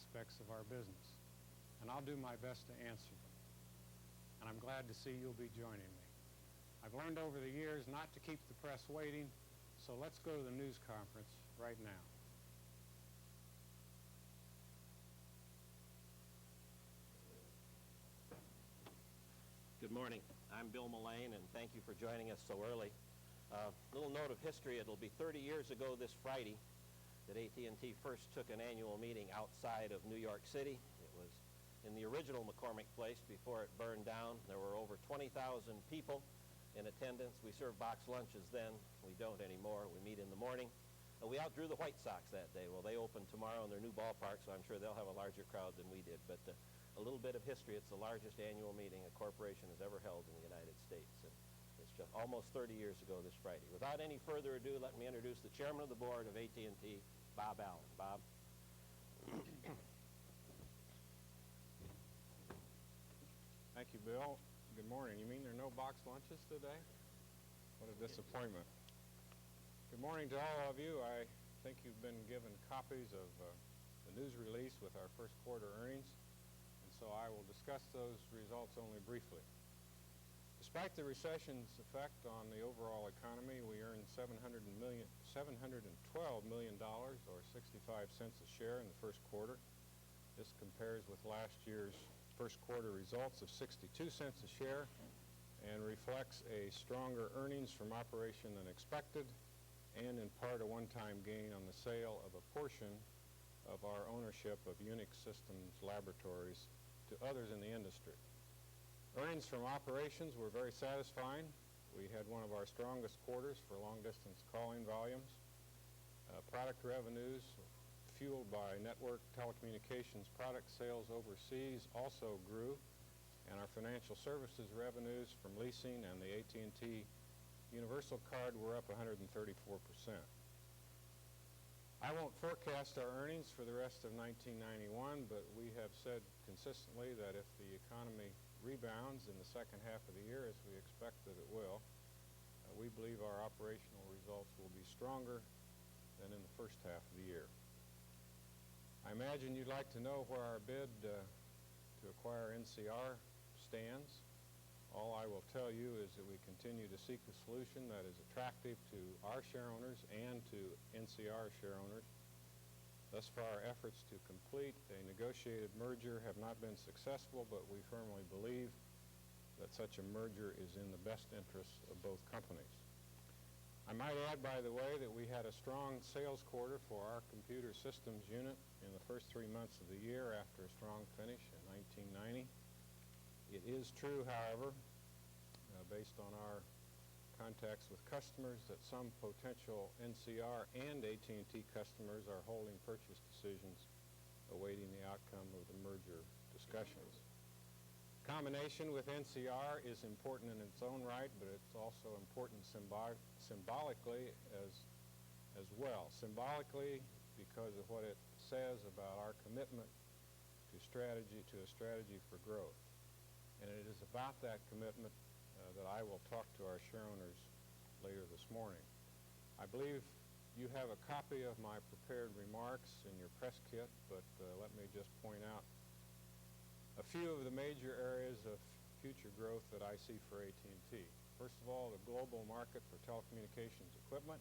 aspects of our business, and I'll do my best to answer them. And I'm glad to see you'll be joining me. I've learned over the years not to keep the press waiting, so let's go to the news conference right now. Good morning. I'm Bill Mullane, and thank you for joining us so early. Little note of history, it'll be 30 years ago this Friday that AT&T first took an annual meeting outside of New York City. It was in the original McCormick Place before it burned down. There were over 20,000 people in attendance. We served box lunches then. We don't anymore. We meet in the morning. We outdrew the White Sox that day. Well, they open tomorrow in their new ballpark, so I'm sure they'll have a larger crowd than we did. But a little bit of history. It's the largest annual meeting a corporation has ever held in the United States. And it's just almost 30 years ago this Friday. Without any further ado, let me introduce the chairman of the board of AT&T, Bob Allen. Bob. Thank you, Bill. Good morning. You mean there are no box lunches today? What a disappointment. Good morning to all of you. I think you've been given copies of the news release with our first quarter earnings, and so I will discuss those results only briefly. Despite the recession's effect on the overall economy, we earned $712 million, or 65 cents a share in the first quarter. This compares with last year's first quarter results of 62 cents a share and reflects a stronger earnings from operation than expected, and in part a one-time gain on the sale of a portion of our ownership of Unix Systems Laboratories to others in the industry. Earnings from operations were very satisfying. We had one of our strongest quarters for long-distance calling volumes. Product revenues, fueled by network telecommunications product sales overseas, also grew, and our financial services revenues from leasing and the AT&T Universal Card were up 134%. I won't forecast our earnings for the rest of 1991, but we have said consistently that if the economy rebounds in the second half of the year, as we expect that it will, we believe our operational results will be stronger than in the first half of the year. I imagine you'd like to know where our bid to acquire NCR stands. All I will tell you is that we continue to seek a solution that is attractive to our shareowners and to NCR shareowners. Thus far, our efforts to complete a negotiated merger have not been successful, but we firmly believe that such a merger is in the best interests of both companies. I might add, by the way, that we had a strong sales quarter for our computer systems unit in the first 3 months of the year after a strong finish in 1990. It is true, however, based on our contacts with customers, that some potential NCR and AT&T customers are holding purchase decisions awaiting the outcome of the merger discussions. Combination with NCR is important in its own right, but it's also important symbolically as well. Symbolically because of what it says about our commitment to a strategy for growth. And it is about that commitment that I will talk to our shareowners later this morning. I believe you have a copy of my prepared remarks in your press kit, but let me just point out a few of the major areas of future growth that I see for AT&T. First of all, the global market for telecommunications equipment.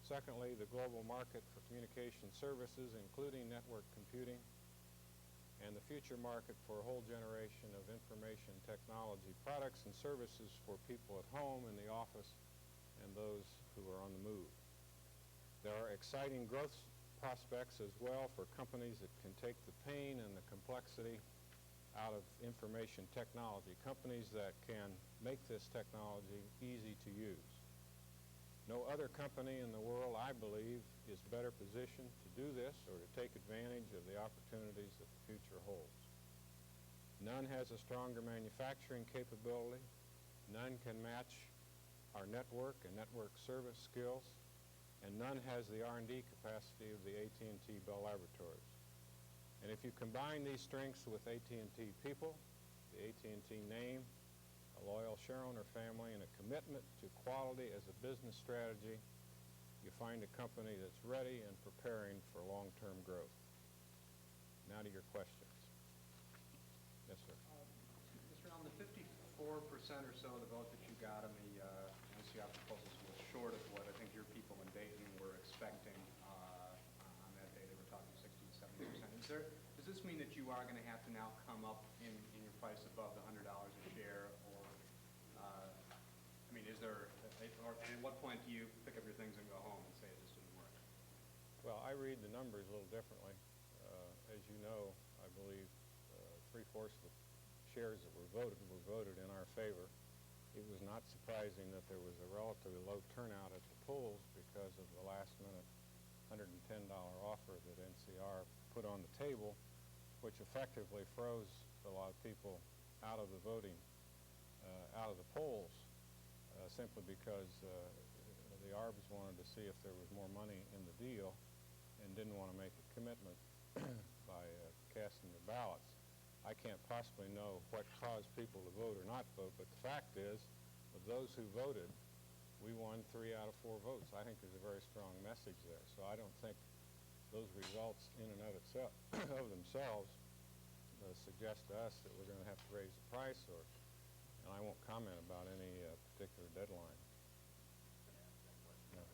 Secondly, the global market for communication services, including network computing, and the future market for a whole generation of information technology products and services for people at home, in the office, and those who are on the move. There are exciting growth prospects as well for companies that can take the pain and the complexity out of information technology, companies that can make this technology easy to use. No other company in the world, I believe, is better positioned to do this or to take advantage of the opportunities that the future holds. None has a stronger manufacturing capability. None can match our network and network service skills. And none has the R&D capacity of the AT&T Bell Laboratories. And if you combine these strengths with AT&T people, the AT&T name, a loyal shareowner family, and a commitment to quality as a business strategy, you find a company that's ready and preparing for long-term growth. questions. Yes, sir. Mr. Allen, the 54% or so of the vote that you got on the NCR proposals was short of what I think your people in Dayton were expecting on that day. They were talking 60 to 70%. Does this mean that you are going to have to now come up in your price above the $100 a share, or I mean, is there? And at what point do you pick up your things and go home and say this didn't work? Well, I read the numbers a little differently. As you know, I believe 3/4 of the shares that were voted in our favor. It was not surprising that there was a relatively low turnout at the polls because of the last-minute $110 offer that NCR put on the table, which effectively froze a lot of people out of the voting, out of the polls, simply because the ARBs wanted to see if there was more money in the deal and didn't want to make a commitment by casting their ballots. I can't possibly know what caused people to vote or not vote, but the fact is, of those who voted, we won 3 out of 4 votes. I think there's a very strong message there. So I don't think those results in and of itself, of themselves, suggest to us that we're going to have to raise the price, and I won't comment about any particular deadline. No.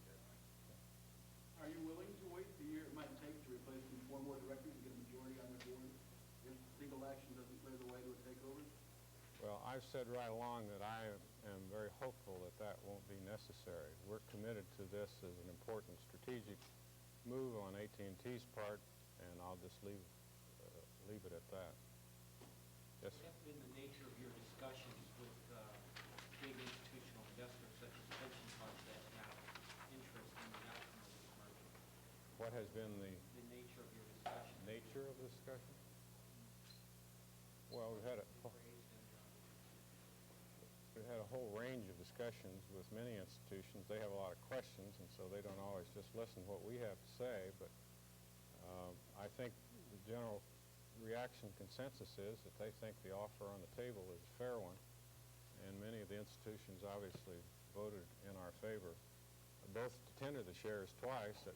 Are you willing to wait the year it might take to replace these 4 more directors and get a majority on the board if legal action doesn't clear the way to a takeover? Well, I've said right along that I am very hopeful that that won't be necessary. We're committed to this as an important strategic move on AT&T's part, and I'll just leave it at that. Yes, sir. What's been the nature of your discussions with big institutional investors such as pension funds that have interest in the outcome of this merger? What has been the nature of your discussion? nature of the discussion? Well, we've had a whole range of discussions with many institutions. They have a lot of questions, and so they don't always just listen to what we have to say. But I think the general reaction consensus is that they think the offer on the table is a fair one, and many of the institutions obviously voted in our favor, both to tender the shares twice at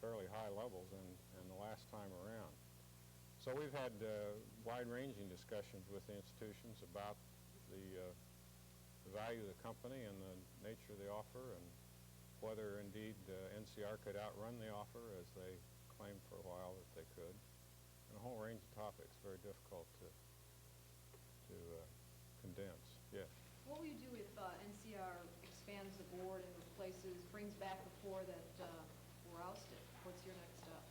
fairly high levels and the last time around. So we've had wide-ranging discussions with the institutions about the value of the company and the nature of the offer, and whether indeed NCR could outrun the offer as they claimed for a while that they could, and a whole range of topics, very difficult to condense. Yes. What will you do if NCR expands the board and replaces, brings back the 4 that were ousted? What's your next step?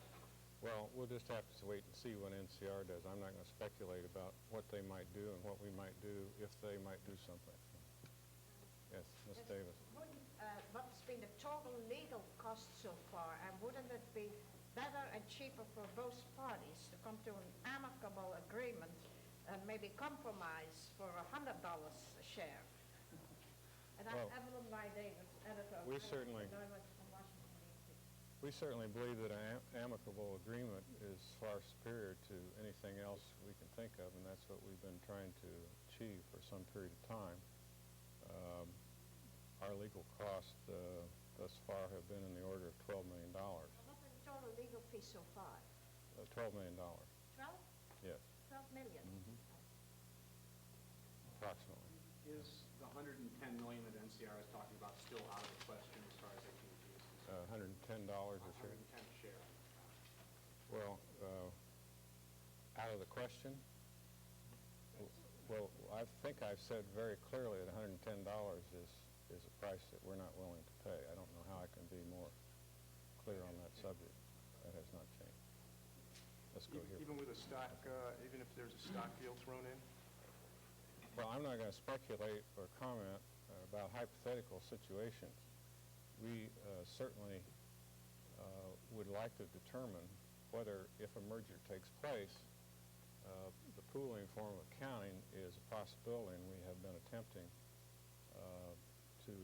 Well, we'll just have to wait and see what NCR does. I'm not going to speculate about what they might do and what we might do if they might do something. Yes, Ms. Davis. What's been the total legal cost so far, and wouldn't it be better and cheaper for both parties to come to an amicable agreement and maybe compromise for $100 a share? And I'm Evelyn Y. Davis, editor. We certainly believe that an amicable agreement is far superior to anything else we can think of, and that's what we've been trying to achieve for some period of time. Our legal costs thus far have been in the order of $12 million. What is the total legal fee so far? $12 million. 12? Yes. 12 million? Approximately. Is the $110 million that NCR is talking about still out of the question as far as AT&T is concerned? $110 a share. $110 a share. Well, out of the question? Well, I think I've said very clearly that $110 is a price that we're not willing to pay. I don't know how I can be more clear on that subject. That has not changed. Let's go here. Even with a stock, even if there's a stock deal thrown in? Well, I'm not going to speculate or comment about hypothetical situations. We certainly would like to determine whether, if a merger takes place, the pooling form of accounting is a possibility, and we have been attempting to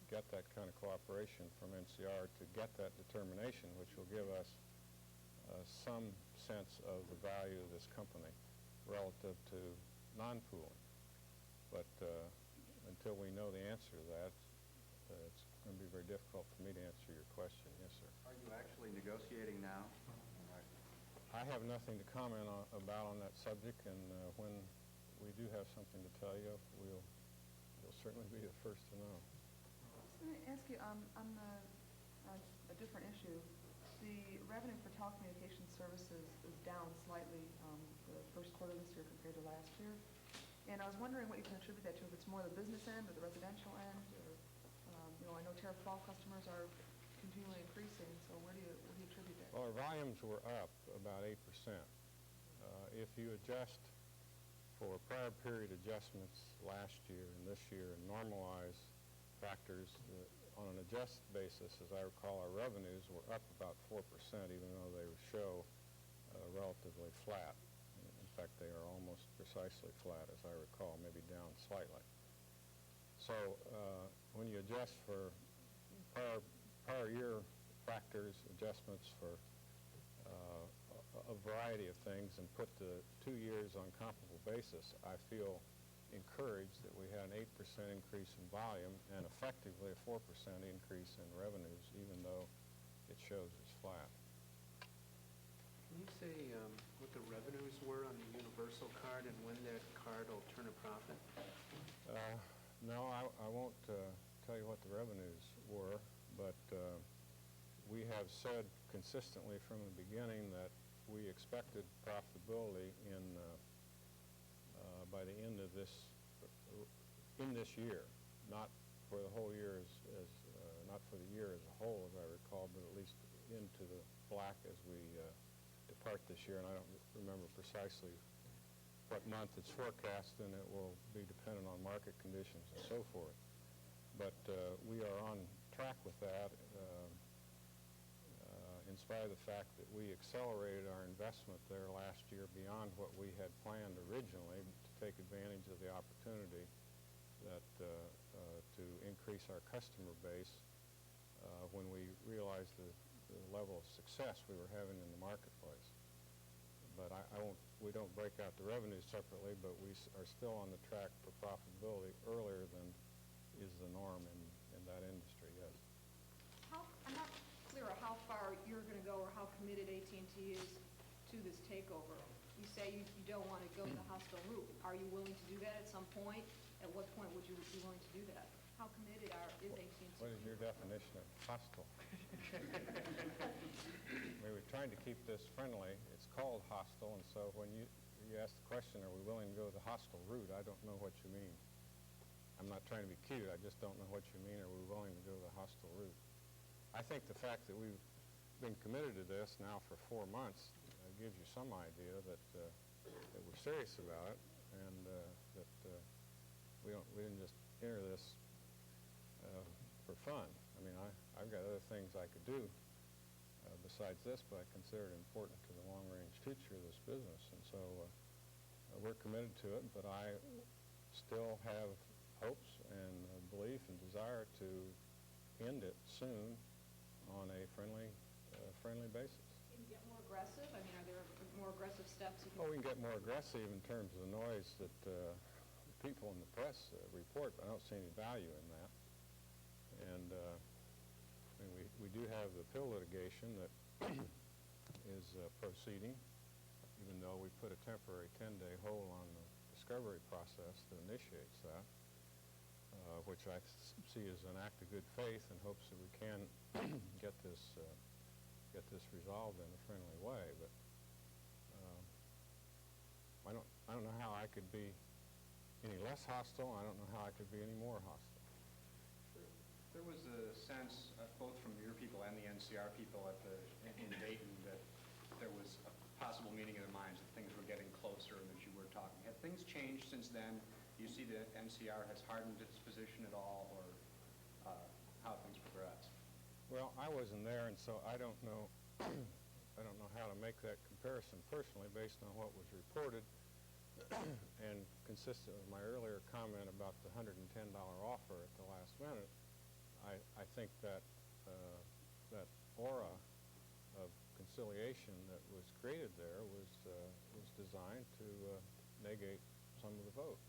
get that kind of cooperation from NCR to get that determination, which will give us some sense of the value of this company relative to non-pooling. But until we know the answer to that, it's going to be very difficult for me to answer your question. Yes, sir. Are you actually negotiating now? I have nothing to comment about on that subject, and when we do have something to tell you, you'll certainly be the first to know. Let me ask you, on a different issue, the revenue for telecommunications services is down slightly the first quarter this year compared to last year. And I was wondering what you can attribute that to, if it's more the business end or the residential end, or, I know tariff fall customers are continually increasing, so where do you attribute that? Well, our volumes were up about 8%. If you adjust for prior period adjustments last year and this year and normalize factors, on an adjusted basis, as I recall, our revenues were up about 4%, even though they show relatively flat. In fact, they are almost precisely flat, as I recall, maybe down slightly. So when you adjust for prior year factors, adjustments for a variety of things, and put the 2 years on comparable basis, I feel encouraged that we had an 8% increase in volume and effectively a 4% increase in revenues, even though it shows as flat. Can you say what the revenues were on the universal card and when that card will turn a profit? No, I won't tell you what the revenues were, but we have said consistently from the beginning that we expected profitability by the end of this year, not for the whole year not for the year as a whole, as I recall, but at least into the black as we depart this year. And I don't remember precisely what month it's forecast, and it will be dependent on market conditions and so forth. But we are on track with that, in spite of the fact that we accelerated our investment there last year beyond what we had planned originally to take advantage of the opportunity that to increase our customer base when we realized the level of success we were having in the marketplace. But we don't break out the revenues separately, but we are still on the track for profitability earlier than is the norm in that industry, yes. I'm not clear how far you're going to go or how committed AT&T is to this takeover. You say you don't want to go the hostile route. Are you willing to do that at some point? At what point would you be willing to do that? How committed is AT&T? What is your definition of hostile? We're trying to keep this friendly. It's called hostile, and so when you ask the question, are we willing to go the hostile route, I don't know what you mean. I'm not trying to be cute. I just don't know what you mean. Are we willing to go the hostile route? I think the fact that we've been committed to this now for 4 months gives you some idea that we're serious about it, and that we didn't just enter this for fun. I mean, I've got other things I could do besides this, but I consider it important to the long-range future of this business, and so we're committed to it. But I still have hopes and belief and desire to end it soon on a friendly basis. Can you get more aggressive? I mean, are there more aggressive steps you can... Well, we can get more aggressive in terms of the noise that people in the press report, but I don't see any value in that. And I mean, we do have the pill litigation that is proceeding, even though we put a temporary 10-day hold on the discovery process that initiates that, which I see as an act of good faith in hopes that we can get this resolved in a friendly way. But I don't know how I could be any less hostile. I don't know how I could be any more hostile. There was a sense, both from your people and the NCR people in Dayton, that there was a possible meeting of the minds, that things were getting closer and that you were talking. Have things changed since then? Do you see that NCR has hardened its position at all, or how things progressed? Well, I wasn't there, and so I don't know. I don't know how to make that comparison personally based on what was reported, and consistent with my earlier comment about the $110 offer at the last minute. I think that that aura of conciliation that was created there was designed to negate some of the vote.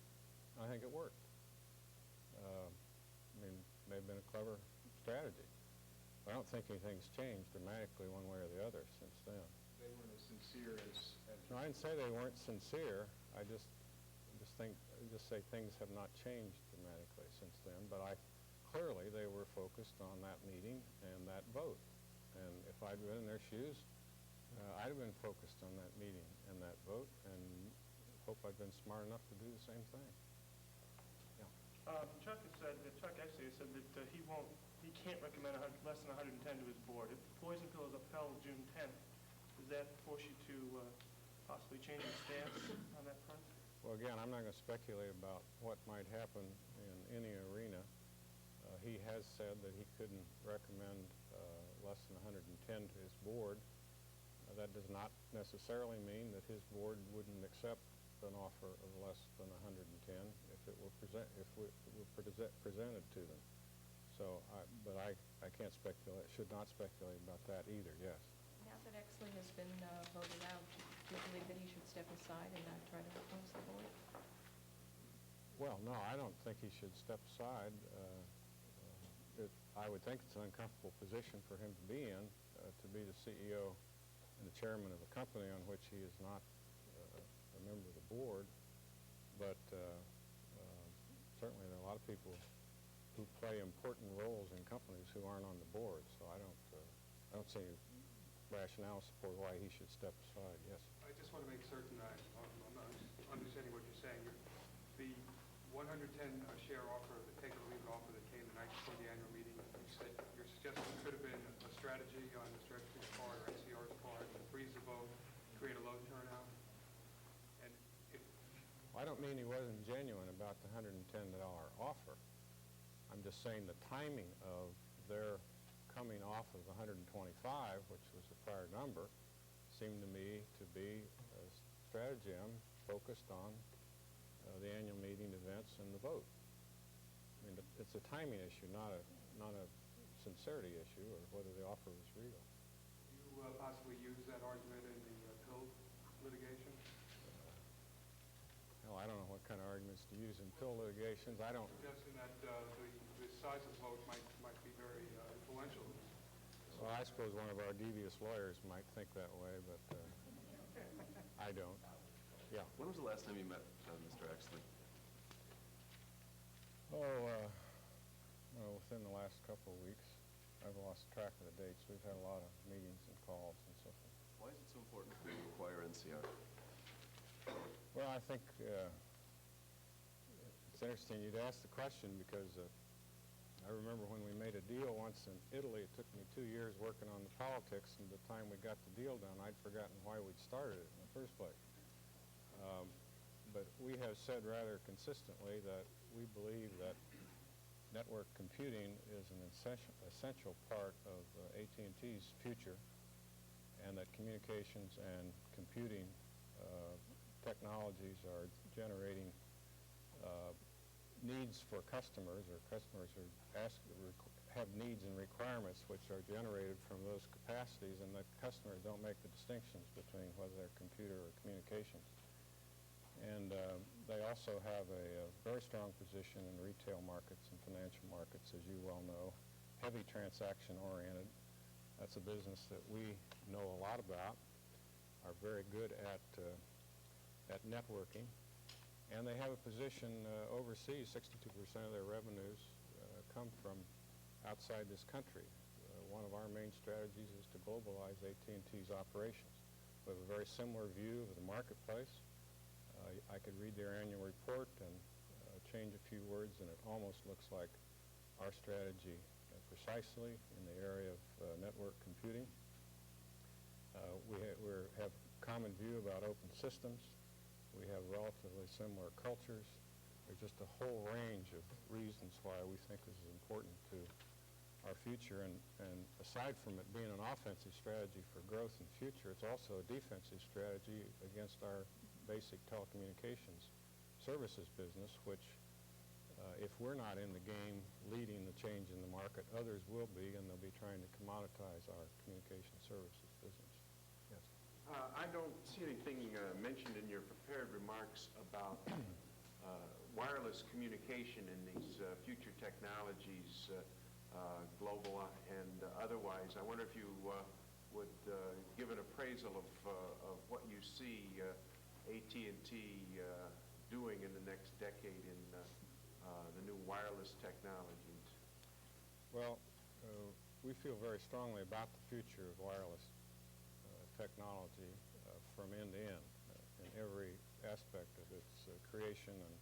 I think it worked. I mean, it may have been a clever strategy. I don't think anything's changed dramatically one way or the other since then. They weren't as sincere as I didn't say they weren't sincere. I just say things have not changed dramatically since then. But clearly they were focused on that meeting and that vote. And if I'd been in their shoes, I'd have been focused on that meeting and that vote, and hope I'd been smart enough to do the same thing. Chuck actually has said that he can't recommend less than 110 to his board. If the poison pill is upheld June 10th, does that force you to possibly change your stance on that front? Well, again, I'm not going to speculate about what might happen in any arena. He has said that he couldn't recommend less than 110 to his board. That does not necessarily mean that his board wouldn't accept an offer of less than 110 if it were presented to them. So, but I can't speculate, should not speculate about that either, yes. Now that Exley has been voted out, do you believe that he should step aside and not try to oppose the board? Well, no, I don't think he should step aside. I would think it's an uncomfortable position for him to be in, to be the CEO and the chairman of a company on which he is not a member of the board. But certainly there are a lot of people who play important roles in companies who aren't on the board. So I don't see any rationale support why he should step aside. Yes. I just want to make certain I'm understanding what you're saying. The 110 share offer, the take or leave it offer that came the night before the annual meeting, you're suggesting it could have been a strategy on the strategy's part or NCR's part to freeze the vote, create a low turnout. And if I don't mean he wasn't genuine about the $110 offer. I'm just saying the timing of their coming off of 125, which was the prior number, seemed to me to be a stratagem focused on the annual meeting events and the vote. I mean, it's a timing issue, not a sincerity issue, or whether the offer was real. you possibly use that argument in the pill litigation? I don't know what kind of arguments to use in pill litigations. I don't. Suggesting that the size of the vote might be very influential. Well, I suppose one of our devious lawyers might think that way, but I don't. Yeah. When was the last time you met Mr. Exley? Well, within the last couple of weeks. I've lost track of the dates. We've had a lot of meetings and calls and so forth. Why is it so important for you to acquire NCR? Well, I think it's interesting you'd ask the question because I remember when we made a deal once in Italy, it took me 2 years working on the politics, and by the time we got the deal done, I'd forgotten why we'd started it in the first place. But we have said rather consistently that we believe that network computing is an essential part of AT&T's future, and that communications and computing technologies are generating needs for customers, or customers are have needs and requirements which are generated from those capacities, and the customers don't make the distinctions between whether they're computer or communications. And they also have a very strong position in retail markets and financial markets, as you well know, heavy transaction-oriented. That's a business that we know a lot about, are very good at networking, and they have a position overseas. 62% of their revenues come from outside this country. One of our main strategies is to globalize AT&T's operations. We have a very similar view of the marketplace. I could read their annual report and change a few words, and it almost looks like our strategy precisely in the area of network computing. We have common view about open systems. We have relatively similar cultures. There's just a whole range of reasons why we think this is important to our future. And aside from it being an offensive strategy for growth in the future, it's also a defensive strategy against our basic telecommunications services business, which if we're not in the game leading the change in the market, others will be, and they'll be trying to commoditize our communication services business. Yes. I don't see anything mentioned in your prepared remarks about wireless communication in these future technologies, global and otherwise. I wonder if you would give an appraisal of what you see AT&T doing in the next decade in the new wireless technologies. Well, we feel very strongly about the future of wireless technology from end to end in every aspect of its creation and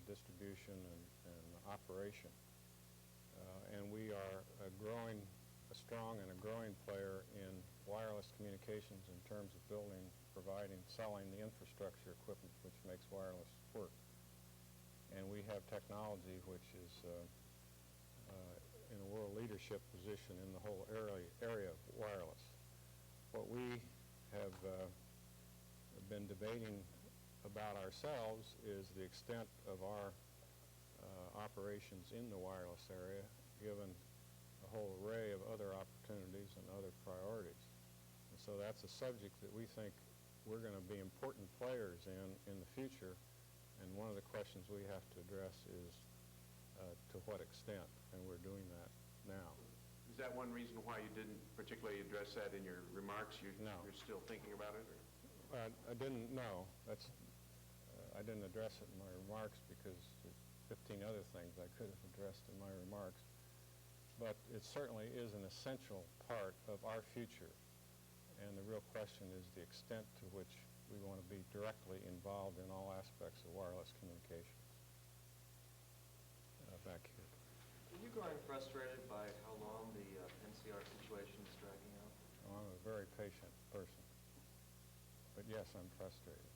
distribution and operation. And we are a strong and a growing player in wireless communications in terms of building, providing, selling the infrastructure equipment which makes wireless work. And we have technology which is in a world leadership position in the whole area of wireless. What we have been debating about ourselves is the extent of our operations in the wireless area, given a whole array of other opportunities and other priorities. And so that's a subject that we think we're going to be important players in the future, and one of the questions we have to address is to what extent, and we're doing that now. Is that one reason why you didn't particularly address that in your remarks? No. You're still thinking about it? Or? I didn't, no. I didn't address it in my remarks because there's 15 other things I could have addressed in my remarks. But it certainly is an essential part of our future. And the real question is the extent to which we want to be directly involved in all aspects of wireless communications. Back here. Are you growing frustrated by how long the NCR situation is dragging out? Oh, I'm a very patient person. But yes, I'm frustrated.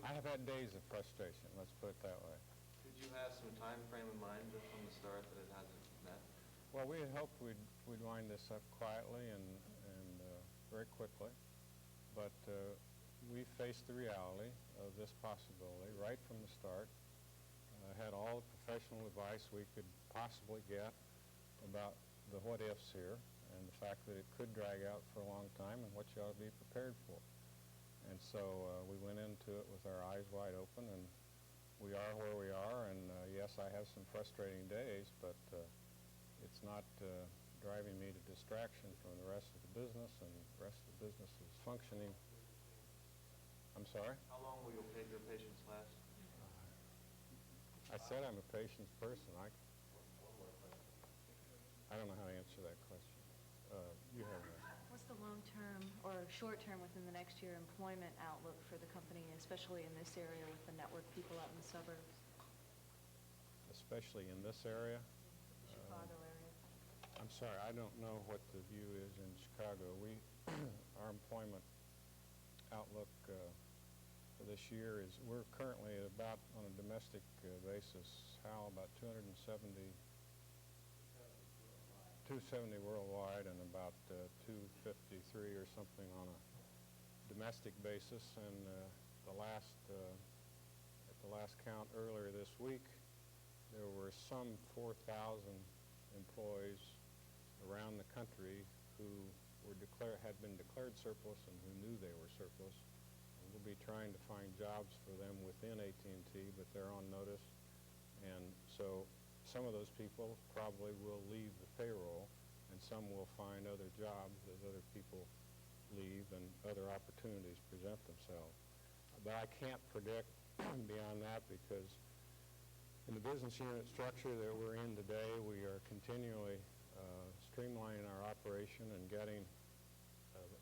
I have had days of frustration, let's put it that way. Did you have some time frame in mind just from the start that it hasn't met? Well, we had hoped we'd wind this up quietly and very quickly, but we faced the reality of this possibility right from the start. Had all the professional advice we could possibly get about the what-ifs here and the fact that it could drag out for a long time and what you ought to be prepared for. And so we went into it with our eyes wide open, and we are where we are, and yes, I have some frustrating days, but it's not driving me to distraction from the rest of the business, and the rest of the business is functioning. I'm sorry? How long will your patience last? I said I'm a patient person. I don't know how to answer that question. You have that. What's the long-term or short-term within the next year employment outlook for the company, especially in this area with the network people out in the suburbs? Especially in this area? Chicago area. I'm sorry, I don't know what the view is in Chicago. Our employment outlook for this year is, we're currently about, on a domestic basis, Hal, about 270 worldwide and about 253 or something on a domestic basis. And at the last count earlier this week, there were some 4,000 employees around the country who had been declared surplus and who knew they were surplus. We'll be trying to find jobs for them within AT&T, but they're on notice. And so some of those people probably will leave the payroll, and some will find other jobs as other people leave and other opportunities present themselves. But I can't predict beyond that, because in the business unit structure that we're in today, we are continually streamlining our operation and getting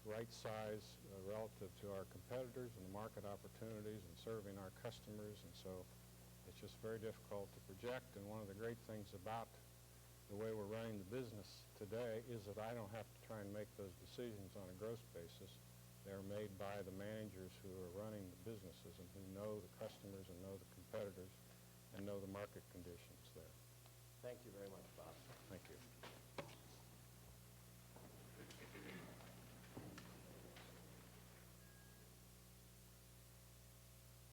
right size relative to our competitors and the market opportunities and serving our customers. And so it's just very difficult to project. And one of the great things about the way we're running the business today is that I don't have to try and make those decisions on a gross basis. They're made by the managers who are running the businesses and who know the customers and know the competitors and know the market conditions there. Thank you very much, Bob. Thank you.